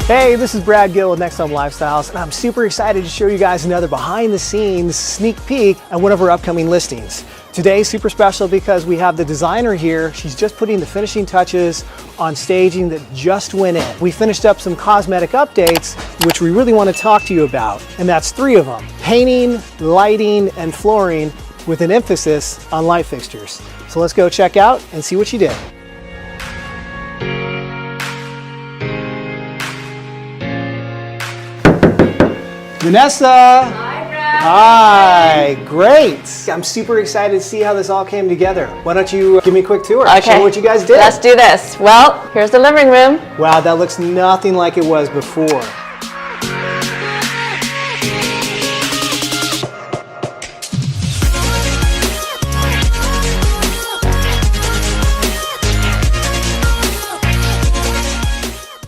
Hey, this is Gill of NextHome Lifestyles, and I'm super excited to show you guys another behind the scenes sneak peek at one of our upcoming listings. Today's super special because we have the designer here. She's just putting the finishing touches on staging that just went in. We finished up some cosmetic updates, which we really want to talk to you about, and that's 3 of them: painting, lighting, and flooring, with an emphasis on light fixtures. So let's go check out and see what she did. Vanessa! Hi, Brad. Hi, great. I'm super excited to see how this all came together. Why don't you give me a quick tour? Okay. Show me what you guys did. Let's do this. Well, here's the living room. Wow, that looks nothing like it was before.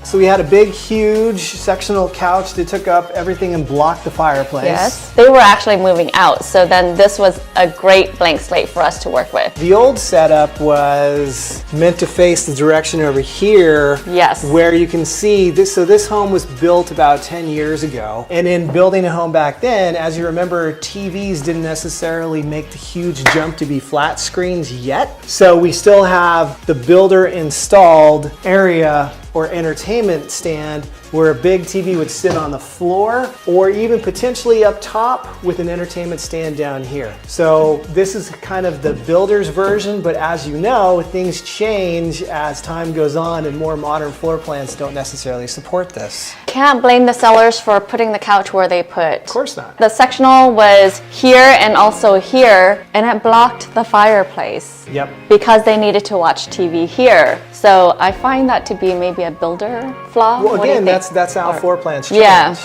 So we had a big, huge sectional couch that took up everything and blocked the fireplace. Yes, they were actually moving out, so then this was a great blank slate for us to work with. The old setup was meant to face the direction over here. Yes. Where you can see this. So this home was built about 10 years ago. And in building a home back then, as you remember, TVs didn't necessarily make the huge jump to be flat screens yet. So we still have the builder installed area or entertainment stand where a big TV would sit on the floor, or even potentially up top with an entertainment stand down here. So this is kind of the builder's version, but as you know, things change as time goes on and more modern floor plans don't necessarily support this. Can't blame the sellers for putting the couch where they put. Of course not. The sectional was here and also here, and it blocked the fireplace. Yep. Because they needed to watch TV here. So I find that to be maybe a builder flaw. Well, What do you again, think? that's how floor plans change. Yeah.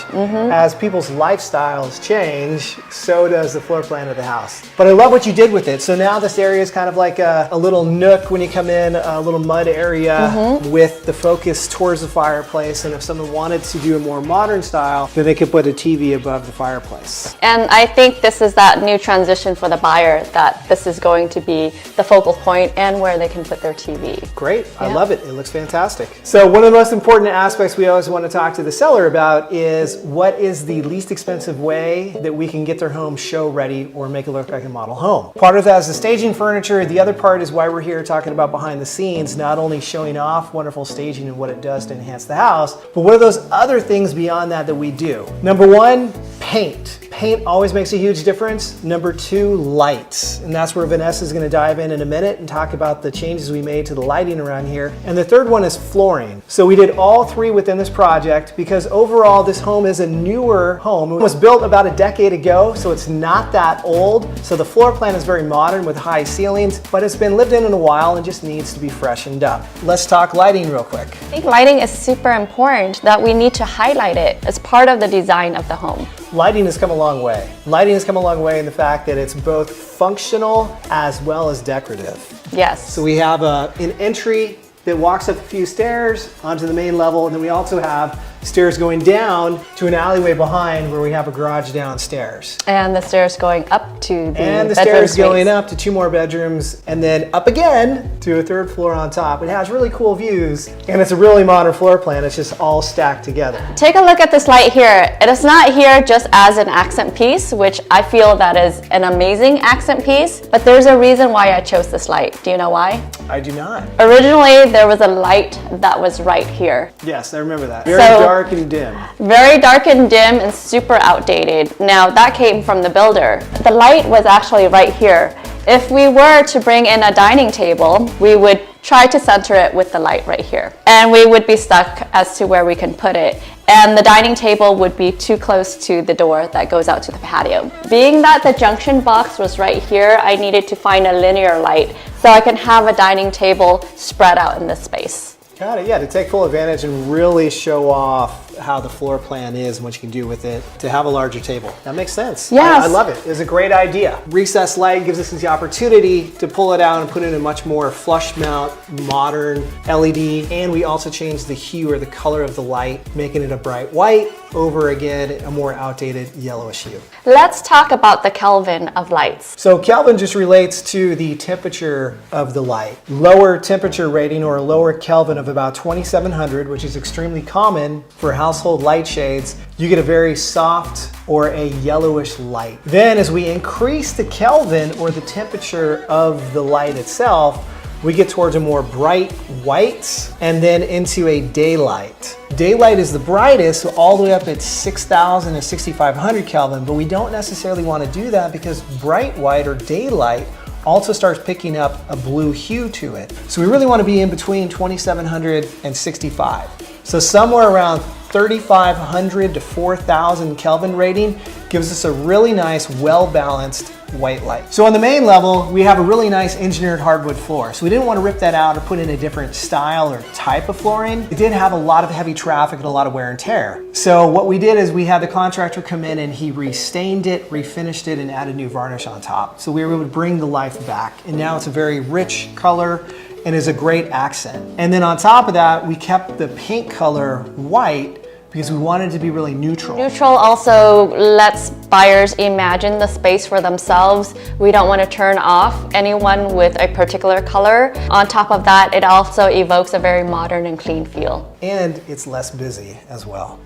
As people's lifestyles change, so does the floor plan of the house. But I love what you did with it. So now this area is kind of like a little nook when you come in, a little mud area with the focus towards the fireplace. And if someone wanted to do a more modern style, then they could put a TV above the fireplace. And I think this is that new transition for the buyer, that this is going to be the focal point and where they can put their TV. Great, I Yeah. love it. It looks fantastic. So one of the most important aspects we always want to talk to the seller about is what is the least expensive way that we can get their home show ready or make it look like a model home. Part of that is the staging furniture. The other part is why we're here talking about behind the scenes, not only showing off wonderful staging and what it does to enhance the house, but what are those other things beyond that we do? Number 1, paint. Paint always makes a huge difference. Number 2, lights. And that's where Vanessa is going to dive in a minute and talk about the changes we made to the lighting around here. And the third one is flooring. So we did all 3 within this project because overall this home is a newer home. It was built about a decade ago, so it's not that old. So the floor plan is very modern with high ceilings, but it's been lived in a while and just needs to be freshened up. Let's talk lighting real quick. I think lighting is super important, that we need to highlight it as part of the design of the home. Lighting has come a long way. Lighting has come a long way in the fact that it's both functional as well as decorative. Yes. So we have an entry that walks up a few stairs onto the main level, and then we also have stairs going down to an alleyway behind where we have a garage downstairs. And the stairs going up to the And the bedroom stairs suites. going up to 2 more bedrooms and then up again to a 3rd floor on top. It has really cool views and it's a really modern floor plan. It's just all stacked together. Take a look at this light here. It is not here just as an accent piece, which I feel that is an amazing accent piece, but there's a reason why I chose this light. Do you know why? I do not. Originally, there was a light that was right here. Yes, I remember that. Very dark and dim. Very dark and dim and super outdated. Now that came from the builder. The light was actually right here. If we were to bring in a dining table, we would try to center it with the light right here. And we would be stuck as to where we can put it. And the dining table would be too close to the door that goes out to the patio. Being that the junction box was right here, I needed to find a linear light so I can have a dining table spread out in this space. Got it, yeah, to take full advantage and really show off how the floor plan is and what you can do with it to have a larger table. That makes sense. Yes. I love it. It's a great idea. Recessed light gives us the opportunity to pull it out and put it in a much more flush mount, modern LED. And we also changed the hue or the color of the light, making it a bright white. over again a more outdated yellowish hue. Let's talk about the Kelvin of lights. So Kelvin just relates to the temperature of the light. Lower temperature rating or a lower Kelvin of about 2700, which is extremely common for household light shades, you get a very soft or a yellowish light. Then as we increase the Kelvin or the temperature of the light itself, we get towards a more bright white and then into a daylight. Daylight is the brightest, so all the way up at 6000 and 6500 Kelvin, but we don't necessarily want to do that because bright white or daylight also starts picking up a blue hue to it. So we really want to be in between 2700 and 65. So somewhere around 3500 to 4000 Kelvin rating gives us a really nice, well-balanced white light. So on the main level, we have a really nice engineered hardwood floor. So we didn't want to rip that out or put in a different style or type of flooring. It did have a lot of heavy traffic and a lot of wear and tear. So what we did is we had the contractor come in and he restained it, refinished it, and added new varnish on top. So we were able to bring the life back. And now it's a very rich color and is a great accent. And then on top of that, we kept the paint color white because we wanted it to be really neutral. Neutral also lets buyers imagine the space for themselves. We don't want to turn off anyone with a particular color. On top of that, it also evokes a very modern and clean feel. And it's less busy as well.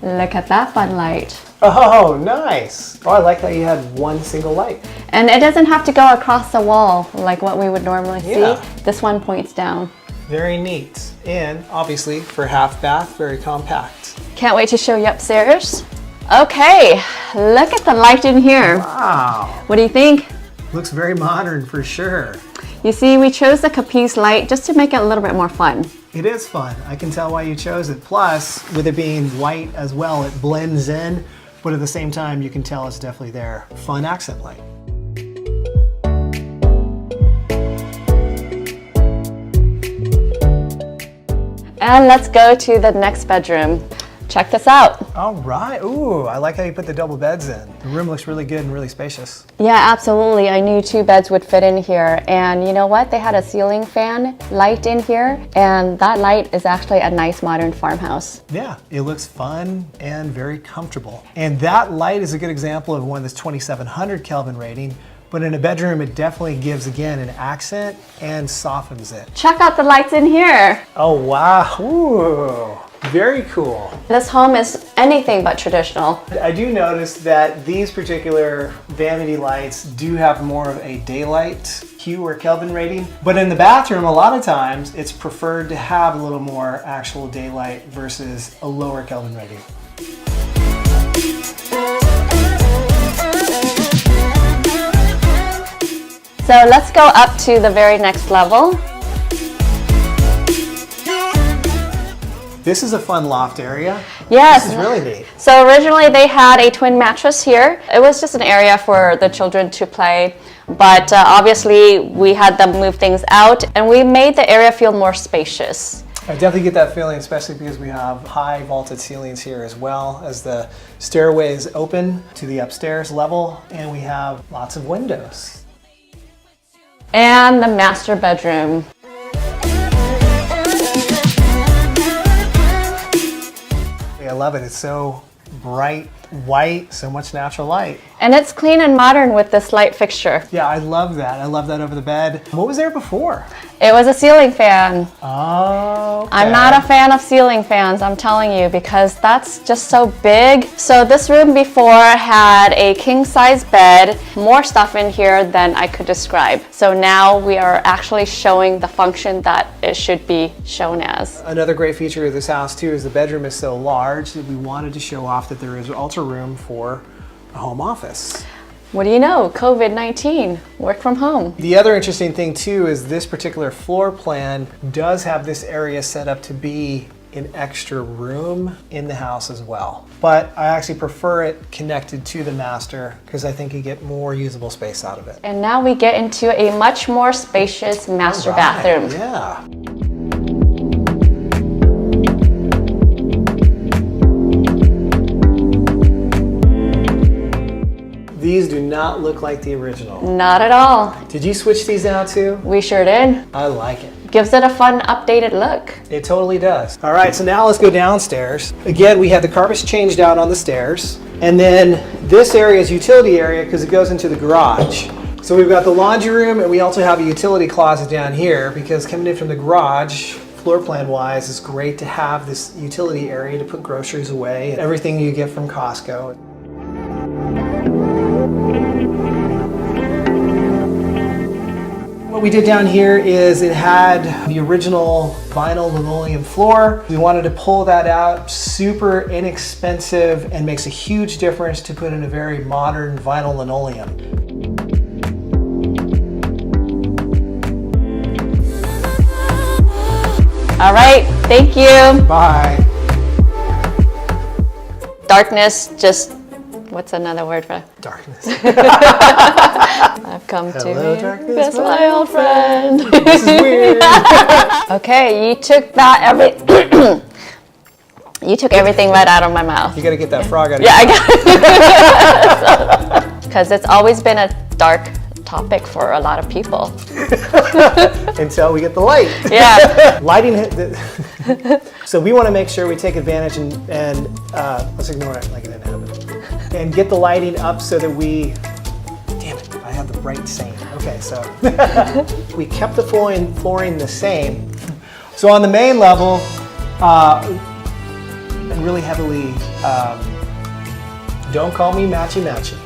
Look at that fun light. Oh, nice. Oh, I like how you had one single light. And it doesn't have to go across the wall like what we would normally see. This one points down. Very neat. And obviously for half bath, very compact. Can't wait to show you upstairs. Okay, look at the light in here. Wow. What do you think? Looks very modern for sure. You see, we chose the Capiz light just to make it a little bit more fun. It is fun. I can tell why you chose it. Plus, with it being white as well, it blends in, but at the same time, you can tell it's definitely there. Fun accent light. And let's go to the next bedroom. Check this out. All right. Ooh, I like how you put the double beds in. The room looks really good and really spacious. Yeah, absolutely. I knew 2 beds would fit in here. And you know what? They had a ceiling fan light in here. And that light is actually a nice modern farmhouse. Yeah, it looks fun and very comfortable. And that light is a good example of one that's 2700 Kelvin rating. But in a bedroom, it definitely gives, again, an accent and softens it. Check out the lights in here. Oh, wow. Ooh. Very cool. This home is anything but traditional. I do notice that these particular vanity lights do have more of a daylight hue or Kelvin rating, but in the bathroom, a lot of times it's preferred to have a little more actual daylight versus a lower Kelvin rating. So let's go up to the very next level. This is a fun loft area. Yes. This is really neat. So originally they had a twin mattress here. It was just an area for the children to play, but obviously we had them move things out and we made the area feel more spacious. I definitely get that feeling, especially because we have high vaulted ceilings here as well as the stairway is open to the upstairs level and we have lots of windows. And the master bedroom. I love it. It's so bright white, so much natural light. And it's clean and modern with this light fixture. Yeah, I love that. I love that over the bed. What was there before? It was a ceiling fan. Oh, okay. I'm not a fan of ceiling fans, I'm telling you, because that's just so big. So this room before had a king size bed, more stuff in here than I could describe. So now we are actually showing the function that it should be shown as. Another great feature of this house too is the bedroom is so large that we wanted to show off that there is also room for a home office. What do you know? COVID-19, work from home. The other interesting thing too is this particular floor plan does have this area set up to be an extra room in the house as well. But I actually prefer it connected to the master because I think you get more usable space out of it. And now we get into a much more spacious master bathroom. Yeah. These do not look like the original. Not at all. Did you switch these out too? We sure did. I like it. gives it a fun, updated look. It totally does. All right, so now let's go downstairs. Again, we had the carpets changed out on the stairs. And then this area is utility area because it goes into the garage. So we've got the laundry room, and we also have a utility closet down here because coming in from the garage, floor plan wise, it's great to have this utility area to put groceries away and everything you get from Costco. What we did down here is it had the original vinyl linoleum floor. We wanted to pull that out, super inexpensive, and makes a huge difference to put in a very modern vinyl linoleum. All right, thank you. Bye. Darkness, just, what's another word for it? Darkness. I've come Hello, to darkness, miss my old friend. This is weird. Okay, you took that you took everything right out of my mouth. You gotta get that frog out of Yeah, your I got it. Because it's always been a dark topic for a lot of people. until we get the light. Yeah. Lighting. So we want to make sure we take advantage and let's ignore it like it didn't happen. And get the lighting up so that we. Damn it! I have the right same. Okay, so we kept the flooring the same. So on the main level, and really heavily. Don't call me matchy matchy.